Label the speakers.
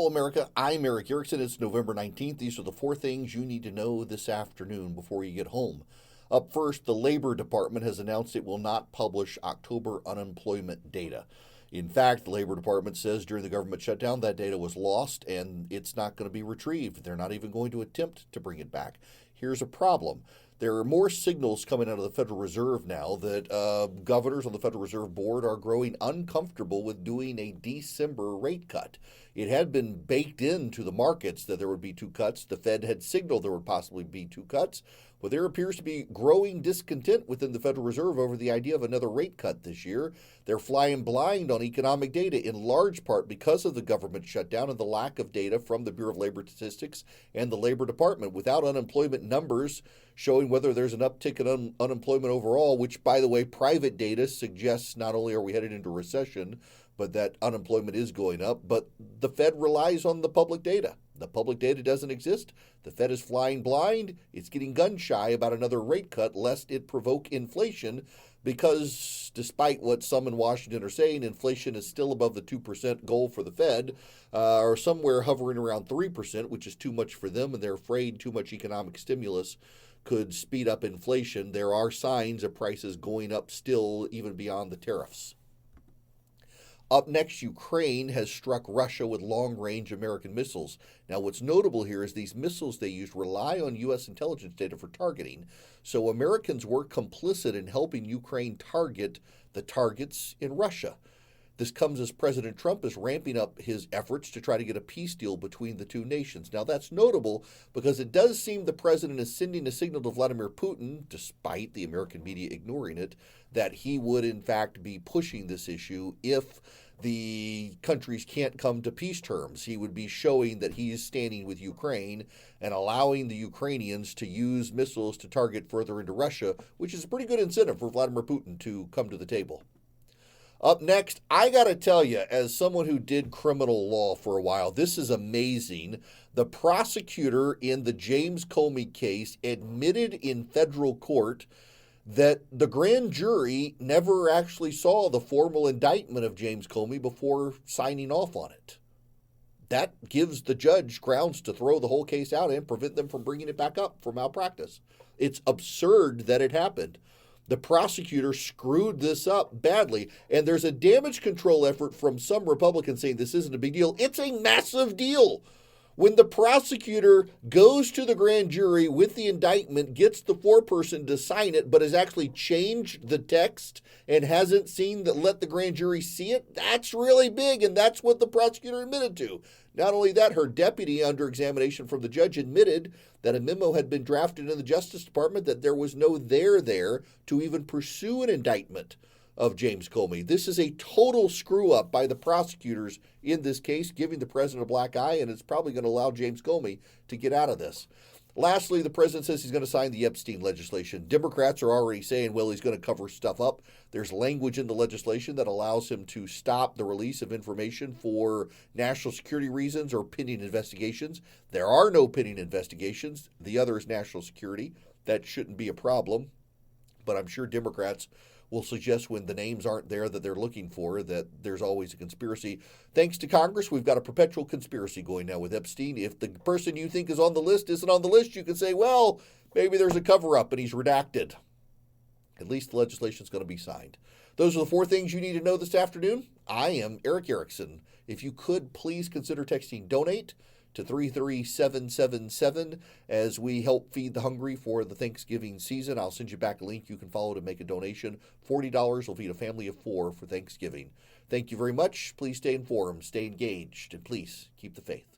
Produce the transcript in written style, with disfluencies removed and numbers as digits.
Speaker 1: Hello, America. I'm Eric Erickson. It's November 19th. These are the four things you need to know this afternoon before you get home. Up first, the Labor Department has announced it will not publish October unemployment data. In fact, the Labor Department says during the government shutdown that data was lost and it's not going to be retrieved. They're not even going to attempt to bring it back. Here's a problem. There are more signals coming out of the Federal Reserve now that governors on the Federal Reserve Board are growing uncomfortable with doing a December rate cut. It had been baked into the markets that there would be two cuts. The Fed had signaled there would possibly be two cuts, but there appears to be growing discontent within the Federal Reserve over the idea of another rate cut this year. They're flying blind on economic data in large part because of the government shutdown and the lack of data from the Bureau of Labor Statistics and the Labor Department. Without unemployment numbers showing whether there's an uptick in unemployment overall, which, by the way, private data suggests not only are we headed into recession, but that unemployment is going up, but the Fed relies on the public data. The public data doesn't exist. The Fed is flying blind. It's getting gun shy about another rate cut lest it provoke inflation because despite what some in Washington are saying, inflation is still above the 2% goal for the Fed, or somewhere hovering around 3%, which is too much for them, and they're afraid too much economic stimulus could speed up inflation. There are signs of prices going up still, even beyond the tariffs. Up next, Ukraine has struck Russia with long-range American missiles. Now, what's notable here is these missiles they used rely on U.S. intelligence data for targeting. So Americans were complicit in helping Ukraine target the targets in Russia. This comes as President Trump is ramping up his efforts to try to get a peace deal between the two nations. Now, that's notable because it does seem the president is sending a signal to Vladimir Putin, despite the American media ignoring it, that he would, in fact, be pushing this issue if the countries can't come to peace terms. He would be showing that he is standing with Ukraine and allowing the Ukrainians to use missiles to target further into Russia, which is a pretty good incentive for Vladimir Putin to come to the table. Up next, I got to tell you, as someone who did criminal law for a while, this is amazing. The prosecutor in the James Comey case admitted in federal court that the grand jury never actually saw the formal indictment of James Comey before signing off on it. That gives the judge grounds to throw the whole case out and prevent them from bringing it back up for malpractice. It's absurd that it happened. The prosecutor screwed this up badly, and there's a damage control effort from some Republicans saying this isn't a big deal. It's a massive deal. When the prosecutor goes to the grand jury with the indictment, gets the foreperson to sign it, but has actually changed the text and hasn't let the grand jury see it, that's really big, and that's what the prosecutor admitted to. Not only that, her deputy, under examination from the judge, admitted that a memo had been drafted in the Justice Department that there was no there to even pursue an indictment of James Comey. This is a total screw-up by the prosecutors in this case, giving the president a black eye, and it's probably going to allow James Comey to get out of this. Lastly, the president says he's going to sign the Epstein legislation. Democrats are already saying, well, he's going to cover stuff up. There's language in the legislation that allows him to stop the release of information for national security reasons or pending investigations. There are no pending investigations. The other is national security. That shouldn't be a problem. But I'm sure Democrats will suggest when the names aren't there that they're looking for, that there's always a conspiracy. Thanks to Congress, we've got a perpetual conspiracy going now with Epstein. If the person you think is on the list isn't on the list, you can say, well, maybe there's a cover-up and he's redacted. At least the legislation's going to be signed. Those are the four things you need to know this afternoon. I am Eric Erickson. If you could, please consider texting DONATE to 33777 as we help feed the hungry for the Thanksgiving season. I'll send you back a link you can follow to make a donation. $40 will feed a family of 4 for Thanksgiving. Thank you very much. Please stay informed, stay engaged, and please keep the faith.